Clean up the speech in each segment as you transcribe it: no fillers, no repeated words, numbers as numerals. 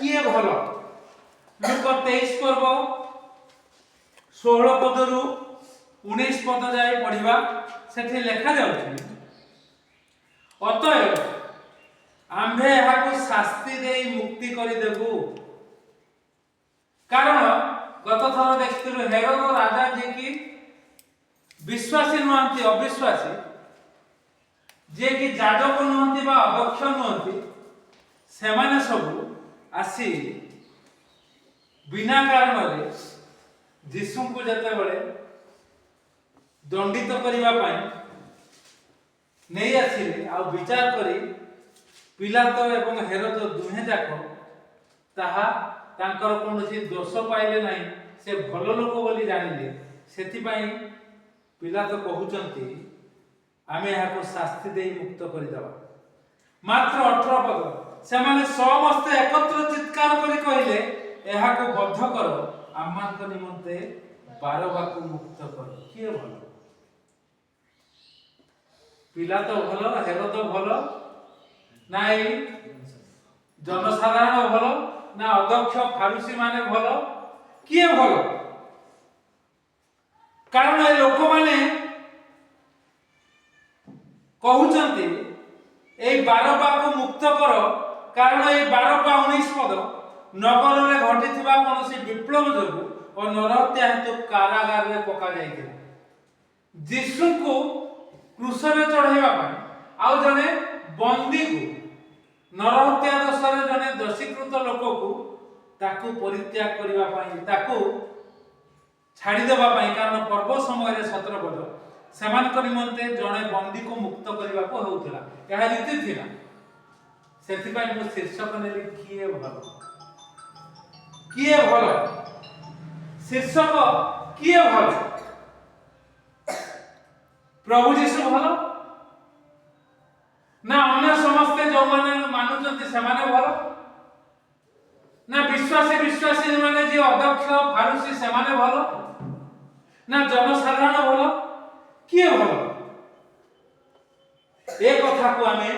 किए भल लुक 23 पर्व 16 पदरु 19 पद जाए पढ़िबा सेठी लेखा जाउछि अतएव आम्भे एहाकु शास्ति देई मुक्ति करि देबु कारण गत थर देखिलु हेरोद राजा जे कि विश्वासी नुहंती अविश्वासी जे कि जाजक नुहंती बा अदक्ष नुहंती सेमाने सब आसी बिना कारण रे यीशु को जते बळे दंडित करिवा पई नहीं आसिले आ विचार करी पिलातो एवं हेरोद दुहे जाक ताहा तांकर कोनोसी दोष पाइले नहीं से भल लोक बोली जानिले सेति पई पिलातो कहउचंती आमे एहाको शास्ति देई मुक्त करि दबा मात्र 18 पद से माने समस्त एकत्र चित्कार करी कहिले एहाको बद्ध करो आमान को निमंते बारबाकू मुक्त करो किए भलो पिलातो भलो हेरोद भलो नाई जनसाधारण भलो ना अध्यक्ष फारुसी माने भलो किए भलो कारण ए लोक माने कहउचंती ए बारबाकू मुक्त करो कारण ए 12-19 पद नगर रे घटिथिबा कोनोसी विप्लव जोगु और नरहत्या हेतु कारागार रे पका जाइथिला यीशु को क्रूस रे चढ़ाइबा पई आउ जने बंदी को नरहत्या दोषरे जने दोषीकृत लोक को ताकू परित्याग करिबा पई ताकू छाड़ी देबा पई कारण पर्व समय रे 17 पद समान निमंते जने बंदी को मुक्त करिबा को होउथिला एहा रीति थिला सेति पई मो शीर्षक नेली किए भलो शीर्षक किए भलो प्रभु यीशु भलो ना अन्य समस्ते जो माने मानुचंती से माने भलो ना विश्वासी माने जे अध्यक्ष फारुसी से माने भलो ना जनसाधारण भलो किए भलो ए कथा को हमें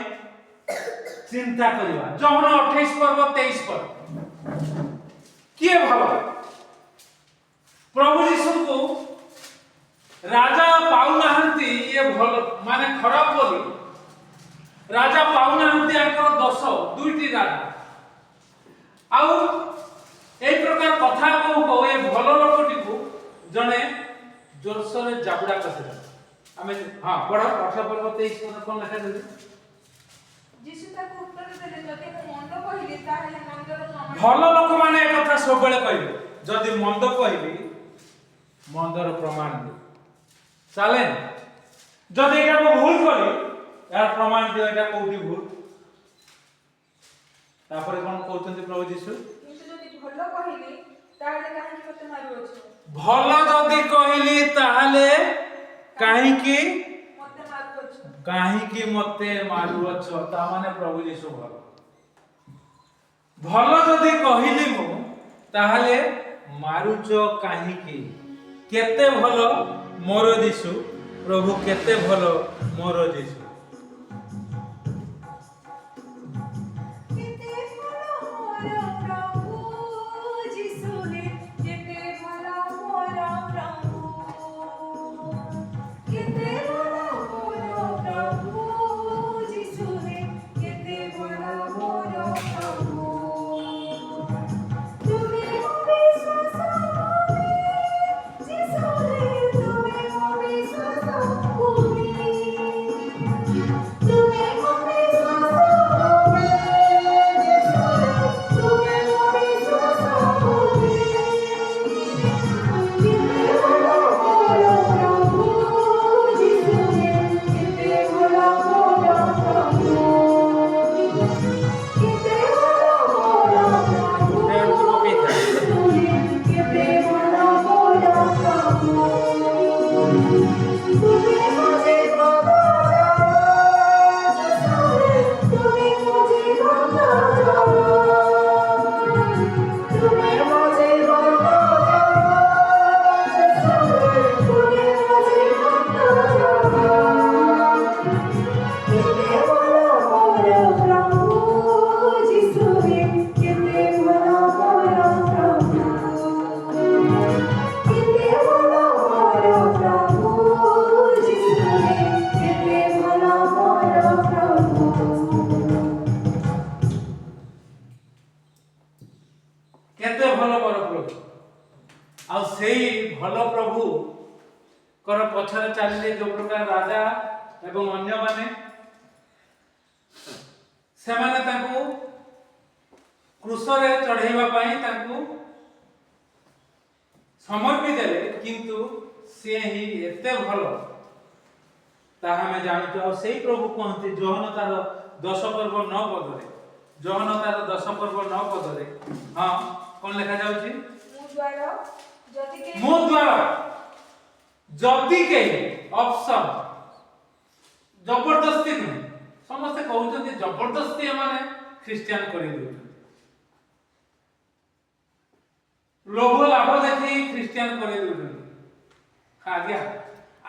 चिंता करिबा जहन 28 पर्व 23 पर्व किए भलो प्रभु यीशु को राजा पाउनाहंती ये भलो माने खराब बोली राजा पाउनाहंती आकर दोष दुईटी राजा आउ ए प्रकार कथा को ए भलो लोकटी को जने जोरसरे जाबुडा कसे हमें हां पढ़ 18 पर्व 23 पद कोन लिखा दे यीशु ताको उत्तर देले जदि मंद कहिली ताहेले मंदर प्रमाण भलो लोक माने ए कथा सब बेले कहबे जदि मंद कहबी मंदर प्रमाण दे चले जदि एटा को भूल करी यार प्रमाण दे एटा कोठी भूल तापर कोन कहउतंती प्रभु यीशु किंतु जदि भलो कहिली ताहेले काहे मते मारुछ भलो जदि कहली ताहले काहे की मते मारुछ काहे की मते मारुछ ता माने प्रभु यीशु भलो भलो जदि कहली मु ताहले मारुछ काहे की केते भलो मोर यीशु प्रभु केते भलो मोर यीशु केते भलो मोर प्रभु यीशु हे केते भलो मोर प्रभु केते भलो मोर प्रभु यीशु हे केते भलो मोर प्रभु तुम्हें विश्वास यीशु हे तुम्हें विश्वास କେତେ ଭଲ ପ୍ରଭୁ ଆଉ ସେଇ ଭଲ ପ୍ରଭୁ କର ପଛରେ ଚାଲିଲେ ଯୋଉ ପ୍ରକାର ରାଜା ଏବଂ ଅନ୍ୟମାନେ ସେମାନେ ତାଙ୍କୁ କ୍ରୁଶରେ ଚଢେଇବା ପାଇଁ ତାଙ୍କୁ ସମର୍ପି ଦେଲେ, କିନ୍ତୁ ସେ ହିଁ ଏତେ ଭଲ ତାହା ଆମେ ଜାଣିଛୁ। ଆଉ ସେଇ ପ୍ରଭୁ କୁହନ୍ତି ଯୋହନ ତାର 10 ପର୍ବ 9 ପଦରେ, ଯୋହନ ତାର 10 ପର୍ବ 9 ପଦରେ, ହଁ କଣ ଲେଖା ଯାଉଛି? ମୁଁ ଦ୍ୱାର ଯଦି କେହି, ଅପସନ୍, ଜବରଦସ୍ତି ନୁହେଁ। ସମସ୍ତେ କହୁଛନ୍ତି ଜବରଦସ୍ତି ଏମାନେ ଖ୍ରୀଷ୍ଟିଆନ କରିଦେଉଛନ୍ତି, ଲୋଭ ଲାଭ ଦେଖି ଖ୍ରୀଷ୍ଟିଆନ କରିଦେଉଛନ୍ତି। ଆଜ୍ଞା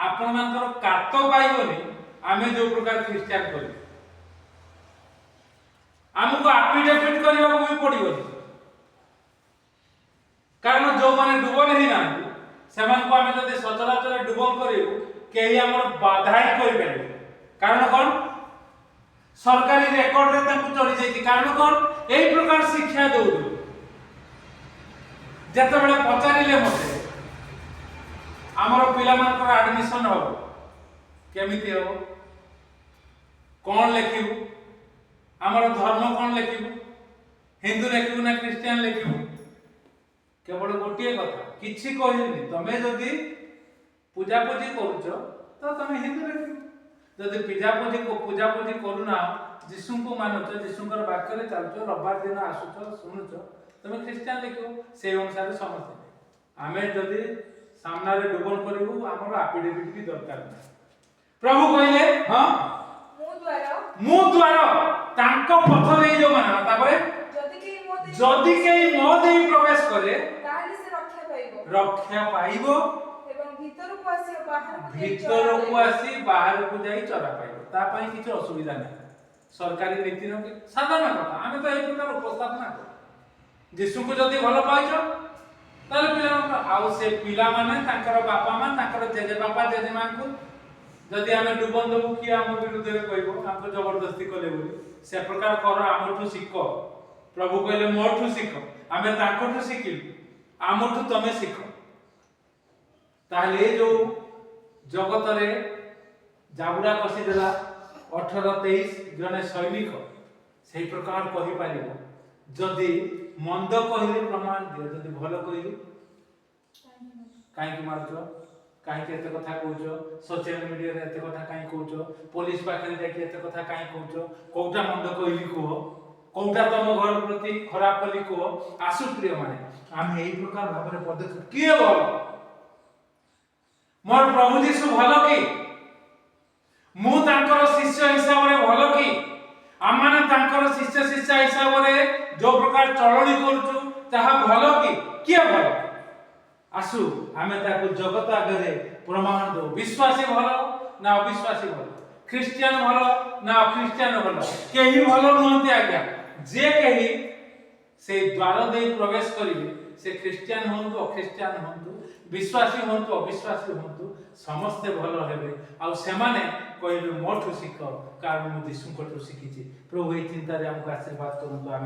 ଆପଣ ମାନଙ୍କର କାତ ପାଇବନି ଆମେ ଯୋଉ ପ୍ରକାର ଖ୍ରୀଷ୍ଟିଆନ କରିବୁ, ଆମକୁ ଆଫିଡେଭିଟ କରିବାକୁ ବି ପଡିବନି, କାରଣ ଯୋଉମାନେ ଡୁବଲ ହେଇନାହାନ୍ତି ସେମାନଙ୍କୁ ଆମେ ଯଦି ସଚରାଚର ଡୁବଲ କରିବୁ କେହି ଆମର ବାଧା ହିଁ କରିପାରିବେ। କାରଣ କଣ? ସରକାରୀ ରେକର୍ଡରେ ତାଙ୍କୁ ଚଢି ଯାଇଛି। କାରଣ କଣ? ଏହି ପ୍ରକାର ଶିକ୍ଷା ଦଉଛୁ। ଯେତେବେଳେ ପଚାରିଲେ ମତେ ଆମର ପିଲାମାନଙ୍କର ଆଡମିସନ ହବ, କେମିତି ହବ, କଣ ଲେଖିବୁ, ଆମର ଧର୍ମ କଣ ଲେଖିବୁ, ହିନ୍ଦୁ ଲେଖିବୁ ନା ଖ୍ରୀଷ୍ଟିଆନ ଲେଖିବୁ, କେବଳ ଗୋଟିଏ କଥା, କିଛି କହିନି। ତମେ ଯଦି ପୂଜାପୂଜି କରୁଛ ତ ତମେ ହିନ୍ଦୁ ଲେଖିବ, ଯଦି ପୂଜାପୂଜି କରୁନା, ଯୀଶୁଙ୍କୁ ମାନୁଛ, ଯୀଶୁଙ୍କର ବାକ୍ୟରେ ଚାଲୁଛ, ରବିବାର ଦିନ ଆସୁଛ ଶୁଣୁଛ, ତମେ ଖ୍ରୀଷ୍ଟିଆନ ଲେଖିବ। ସେଇ ଅନୁସାରେ ସମସ୍ତେ ଆମେ ଯଦି ସାମ୍ନାରେ ଡୁବଲ କରିବୁ ଆମର ଆଫିଡେଭିଟ ବି ଦରକାର ନାହିଁ। ପ୍ରଭୁ କହିଲେ ହଁ ମୁଁ ଦ୍ୱାର, ତାଙ୍କ ପଥ ଦେଇ ଯୋଉମାନେ, ତାପରେ ଯଦି କେହି ମୋ ଦେଇ ପ୍ରବେଶ କରେ ତାହେଲେ ସେ ରକ୍ଷା ପାଇବ ଏବଂ ଭିତରକୁ ଆସି ବାହାରକୁ ଯାଇ ଚରା ପାଇବ। ତା ପାଇଁ କିଛି ଅସୁବିଧା ନାହିଁ। ସରକାରୀ ନୀତି ସାଧାରଣ କଥା ଆମେ ତ ଏହି ପ୍ରକାର ଉପସ୍ଥାପନା କରୁ। ଯୀଶୁଙ୍କୁ ଯଦି ଭଲ ପାଇଛ ତାହେଲେ ପିଲାମାନଙ୍କୁ, ଆଉ ସେ ପିଲାମାନେ ତାଙ୍କର ବାପା ମା, ତାଙ୍କର ଜେଜେ ବାପା ଜେଜେ ମାଙ୍କୁ ଯଦି ଆମେ ଡୁବନ ଦେବୁ, କିଏ ଆମ ବିରୁଦ୍ଧରେ କହିବ ଆମକୁ ଜବରଦସ୍ତି କଲେ ବୋଲି। ସେ ପ୍ରକାର କର, ଆମଠୁ ଶିଖ। ପ୍ରଭୁ କହିଲେ ମୋଠୁ ଶିଖ, ଆମେ ତାଙ୍କଠୁ ଶିଖିଲୁ, ଆମଠୁ ତମେ ଶିଖ। ତାହେଲେ ଯୋଉ ଜଗତରେ ଜାବୁଡା କଷିଦେଲା 18-23 ଜଣେ ସୈନିକ ସେଇ ପ୍ରକାର କହିପାରିବ। ଯଦି ମନ୍ଦ କହିଲେ ପ୍ରମାଣ ଦିଅ, ଯଦି ଭଲ କହିଲି କାହିଁକି ମାରୁଛ, କାହିଁକି ଏତେ କଥା କହୁଛ, ସୋସିଆଲ ମିଡିଆରେ ଏତେ କଥା କାହିଁକି କହୁଛ, ପୋଲିସ ପାଖରେ ଯାଇକି ଏତେ କଥା କାହିଁକି କହୁଛ, କୋଉଟା ମନ୍ଦ କହିଲି କୁହ, କୋଉଟା ତମ ଘର ପ୍ରତି ଖରାପ କଲି କୁହ। ଆସୁ ପ୍ରିୟ ମାନେ, ଆମେ ଏଇ ପ୍ରକାର ଭାବରେ ପଦକ୍ଷେପ, କିଏ ଭଲ, ମୋର ପ୍ରଭୁ ଯୀଶୁ ଭଲ କି, ମୁଁ ତାଙ୍କର ଶିଷ୍ୟ ହିସାବରେ ଭଲ କି, ଆମମାନେ ତାଙ୍କର ଶିଷ୍ୟ ହିସାବରେ ଯୋଉ ପ୍ରକାର ଚଳଣି କରୁଛୁ ତାହା ଭଲ କି, କିଏ ଭଲ? ଆସୁ ଆମେ ତାକୁ ଜଗତ ଆଗରେ ପ୍ରମାଣ ଦଉ। ବିଶ୍ୱାସୀ ଭଲ ନା ଅବିଶ୍ୱାସୀ ଭଲ, ଖ୍ରୀଷ୍ଟିଆନ ଭଲ ନା ଅଖ୍ରୀଷ୍ଟିଆନ ଭଲ? କେହି ଭଲ ନୁହନ୍ତି ଆଜ୍ଞା। ଯେ କେହି ସେଇ ଦ୍ୱାର ଦେଇ ପ୍ରବେଶ କରିବେ, ସେ ଖ୍ରୀଷ୍ଟିଆନ ହୁଅନ୍ତୁ ଅଖ୍ରୀଷ୍ଟିଆନ ହୁଅନ୍ତୁ, ବିଶ୍ୱାସୀ ହୁଅନ୍ତୁ ଅବିଶ୍ୱାସୀ ହୁଅନ୍ତୁ, ସମସ୍ତେ ଭଲ ହେବେ। ଆଉ ସେମାନେ କହିବେ ମୋଠୁ ଶିଖ, କାରଣ ମୁଁ ଯୀଶୁଙ୍କଠୁ ଶିଖିଛି। ପ୍ରଭୁ ଏହି ଚିନ୍ତାରେ ଆମକୁ ଆଶୀର୍ବାଦ କରନ୍ତୁ। ଆମେ